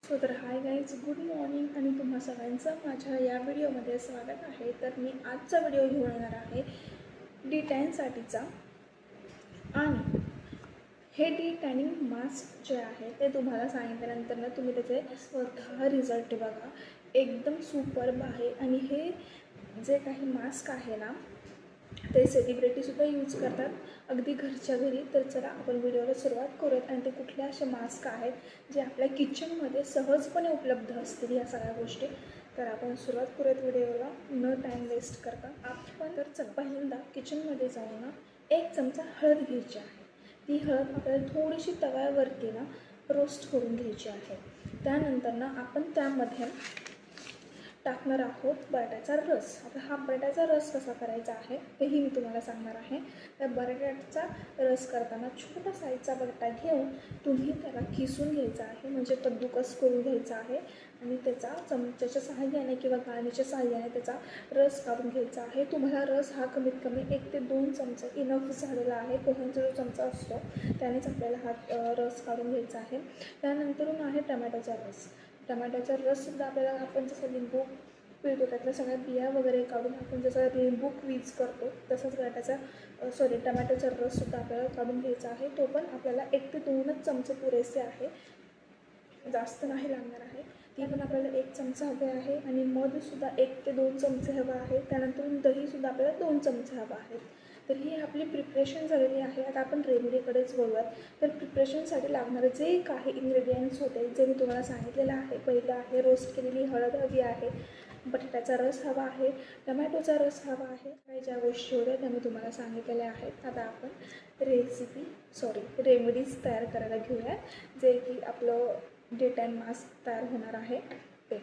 So तर hi guys, good morning आणि तुम्हा सगळ्यांचं माझ्या या व्हिडिओमध्ये स्वागत आहे. तर मी आजचा व्हिडिओ घेऊन येणार आहे D10साठीचा. आणि हे D10 मास्क जे आहे ते तुम्हाला सांगितल्यानंतर ना तुम्ही त्याचे स्वतः रिझल्ट बघा, एकदम सुपर्ब आहे. आणि हे जे काही मास्क आहे ना ते सेलिब्रिटीसुद्धा यूज करतात, अगदी घरच्या घरी. तर चला आपण व्हिडिओला सुरुवात करूयात. आणि ते कुठले असे मास्क आहेत जे आपल्या किचनमध्ये सहजपणे उपलब्ध असतील या सगळ्या गोष्टी. तर आपण सुरुवात करूयात व्हिडिओला न टाईम वेस्ट करता. आपण तर चला पहिल्यांदा किचनमध्ये जाऊन ना 1 चमचा हळद घ्यायची आहे. ती हळद आपल्याला थोडीशी तव्यावरती ना रोस्ट करून घ्यायची आहे. त्यानंतर ना आपण त्यामध्ये टाकणार आहोत बटाट्याचा रस. आता हा बटाट्याचा रस कसा करायचा आहे तेही मी तुम्हाला सांगणार आहे. त्या बटाट्याचा रस करताना छोटा साईजचा बटाटा घेऊन तुम्ही त्याला किसून घ्यायचा आहे, म्हणजे कद्दूकस करून घ्यायचा आहे. आणि त्याचा चमच्याच्या सहाय्याने किंवा गाळणीच्या सहाय्याने त्याचा रस काढून घ्यायचा आहे. तुम्हाला रस हा कमीत कमी 1 ते 2 चमचे इनफ झालेला आहे. पोह्यांचा जो चमचा असतो त्यानेच आपल्याला हा रस काढून घ्यायचा आहे. त्यानंतरून आहे टमॅटोचा रस. टमॅटोचा रससुद्धा आपल्याला आपण जसं लिंबू पिळतो त्यातल्या सगळ्या बिया वगैरे काढून आपण जसं लिंबू क्वीज करतो तसंच टमॅटोचा रससुद्धा आपल्याला काढून घ्यायचा आहे. तो पण आपल्याला 1 ते 2च चमचे पुरेसे आहे, जास्त नाही लागणार आहे. ती पण आपल्याला 1 चमचा हवे आहे. आणि मधसुद्धा 1 ते 2 चमचे हवं आहे. त्यानंतर दहीसुद्धा आपल्याला 2 चमचे हवं आहे. तर ही आपली प्रिपरेशन झालेली आहे. आता आपण रेमेडीकडेच बोलूयात. तर प्रिपरेशनसाठी लागणारे जे काही इन्ग्रेडियंट्स होते जे मी तुम्हाला सांगितलेलं आहे. पहिलं आहे रोस्ट केलेली हळद हवी आहे, बटाट्याचा रस हवा आहे, टमॅटोचा रस हवा आहे. काही ज्या गोष्टी होत्या त्या मी तुम्हाला सांगितलेल्या आहेत. आता आपण रेमेडीज तयार करायला घेऊया, जे की आपलं D10 मास्क तयार होणार आहे ते.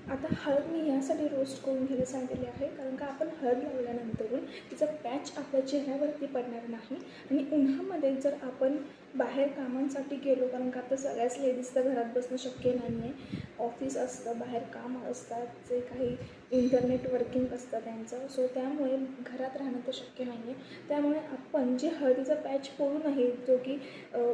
आता हळद मी यासाठी रोस्ट करून घ्यायला सांगितले आहे कारण का आपण हळद लावल्यानंतरून तिचा पॅच आपल्या चेहऱ्यावरती पडणार नाही. आणि उन्हामध्ये जर आपण बाहेर कामांसाठी गेलो, कारण का आता सगळ्याच लेडीज तर घरात बसणं शक्य नाही आहे, ऑफिस असतं, बाहेर काम असतात, जे काही इंटरनेट वर्किंग असतं त्यांचं, सो त्यामुळे घरात राहणं तर शक्य नाही आहे. त्यामुळे आपण जे हळदीचा पॅच पडू नये, जो की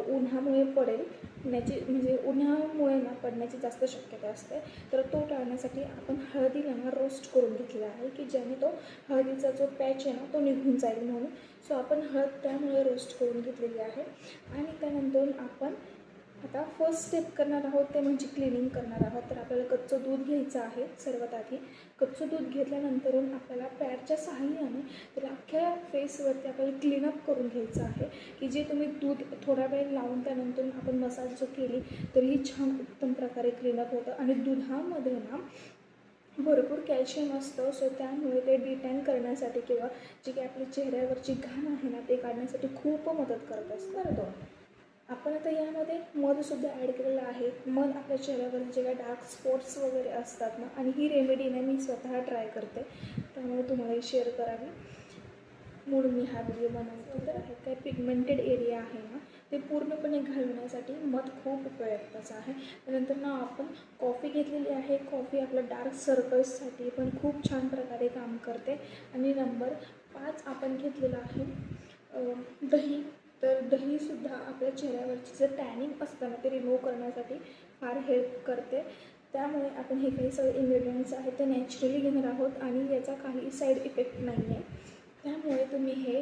उन्हामुळे पडेल, म्हणजे उन्हामुळे ना पडण्याची जास्त शक्यता असते, तर तो टाळण्यासाठी आपण हळदीला ना रोस्ट करून घेतलेला आहे, की ज्याने तो हळदीचा जो पॅच आहे ना तो निघून जाईल म्हणून. सो आपण हळद त्यामुळे रोस्ट करून घेतलेली आहे. आणि त्यानंतर आपण आता फर्स्ट स्टेप करणार आहोत ते म्हणजे क्लिनिंग करणार आहोत. तर आपल्याला कच्चं दूध घ्यायचं आहे. सर्वात आधी कच्चं दूध घेतल्यानंतरून आपल्याला पॅडच्या सहाय्याने त्याला अख्ख्या फेसवरती आपल्याला क्लीनअप करून घ्यायचं आहे, की जे तुम्ही दूध थोडा वेळ लावून त्यानंतर आपण मसाज जो केली तरीही छान उत्तम प्रकारे क्लीनअप होतं. आणि दुधामध्ये ना भरपूर कॅल्शियम असतं, सो त्यामुळे ते D10 करण्यासाठी किंवा जी काही आपल्या चेहऱ्यावरची घाण आहे ना ते काढण्यासाठी खूप मदत करत असतं. बरं, आपण आता यामध्ये मधसुद्धा ॲड केलेलं आहे. मध आपल्या चेहऱ्यावर जे काही डार्क स्पॉट्स वगैरे असतात ना, आणि ही रेमेडीने मी स्वतः ट्राय करते, त्यामुळे तुम्हालाही शेअर करावी म्हणून मी हा व्हिडिओ बनवतो. तर आहे काय पिगमेंटेड एरिया आहे ना ते पूर्णपणे घालवण्यासाठी मध खूप उपयुक्ताचं आहे. त्यानंतर ना आपण कॉफी घेतलेली आहे. कॉफी आपल्या डार्क सर्कल्ससाठी पण खूप छान प्रकारे काम करते. आणि नंबर 5 आपण घेतलेलं आहे दही. तर दहीसुद्धा आपल्या चेहऱ्यावरची जे टॅनिंग असतं ना ते रिमूव्ह करण्यासाठी फार हेल्प करते. त्यामुळे आपण हे काही सगळे इन्ग्रेडियंट्स आहेत ते नॅचरली घेणार आहोत आणि याचा काही साईड इफेक्ट नाही आहे. त्यामुळे तुम्ही हे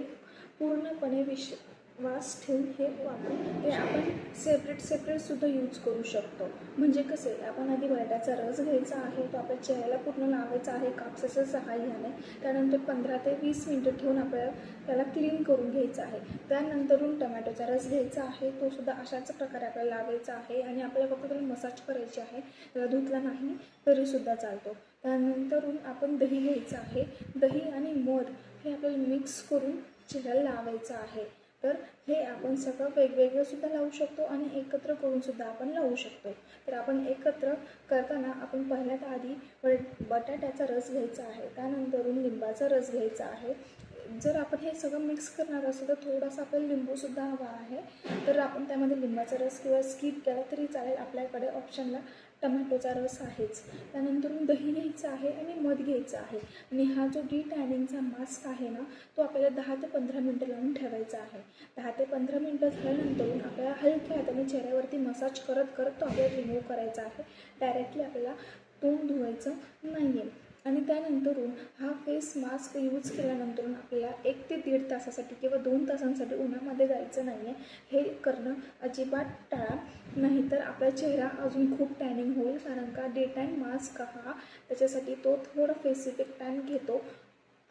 पूर्णपणे विश्वास ठेवून हे वापरून ते आपण सेपरेटसुद्धा यूज करू शकतो. म्हणजे कसे, आपण आधी बटाट्याचा रस घ्यायचा आहे, तो आपल्या चेहऱ्याला पूर्ण लावायचा आहे कापसाच्या सहाय्याने. त्यानंतर 15 ते 20 मिनटं ठेवून आपल्याला त्याला क्लीन करून घ्यायचं आहे. त्यानंतरून टमॅटोचा रस घ्यायचा आहे, तो सुद्धा अशाच प्रकारे आपल्याला लावायचा आहे. आणि आपल्याला फक्त त्याला मसाज करायची आहे, त्याला धुतला नाही तरीसुद्धा चालतो. त्यानंतरून आपण दही घ्यायचं आहे. दही आणि मध हे आपल्याला मिक्स करून चेहऱ्याला लावायचं आहे. तर हे आपण सगळं वेगवेगळंसुद्धा लावू शकतो आणि एकत्र करूनसुद्धा आपण लावू शकतो. तर आपण एकत्र करताना आपण पहिल्यांदा आधी बटाट्याचा रस घ्यायचा आहे, त्यानंतरून लिंबाचा रस घ्यायचा आहे, जर आपण हे सगळं मिक्स करणार असेल तर थोडासा आपल्याला लिंबूसुद्धा हवा आहे, तर आपण त्यामध्ये लिंबाचा रस किंवा स्किप केला तरी चालेल. आपल्याकडे ऑप्शनला टमॅटोचा रस आहेच. त्यानंतर दही घ्यायचं आहे आणि मध घ्यायचं आहे. आणि हा जो डिटॅनिंगचा मास्क आहे ना, तो आपल्याला 10 ते 15 मिनटं लावून ठेवायचा आहे. 10 ते 15 मिनटं झाल्यानंतर आपल्याला हलक्या हाताने चेहऱ्यावरती मसाज करत करत तो आपल्याला रिमूव्ह करायचा आहे. डायरेक्टली आपल्याला तोंड धुवायचं नाही आहे. आणि त्यानंतरून हा फेस मास्क यूज केल्यानंतर आपल्याला 1 ते 1.5 तासासाठी किंवा 2 तासांसाठी उन्हामध्ये जायचं नाही आहे. हे करणं अजिबात टाळा, नाहीतर आपला चेहरा अजून खूप टॅनिंग होईल. कारण का डे टॅन मास्क हा त्याच्यासाठी तो थोडा स्पेसिफिक टाईम घेतो.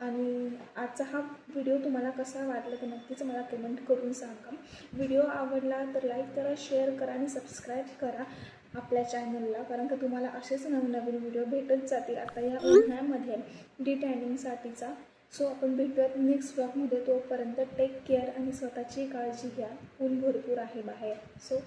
आणि आजचा हा व्हिडिओ तुम्हाला कसा वाटला तर नक्कीच मला कमेंट करून सांगा. व्हिडिओ आवडला तर लाईक करा, शेअर करा आणि सबस्क्राईब करा आपल्या चॅनलला, कारण का तुम्हाला असेच नवनवीन व्हिडिओ भेटत जातील आता या उन्हाळ्यामध्ये डिटॅनिंगसाठीचा. सो आपण भेटूयात नेक्स्ट ब्लॉगमध्ये. तोपर्यंत टेक केअर आणि स्वतःची काळजी घ्या. ऊन भरपूर आहे बाहेर. सो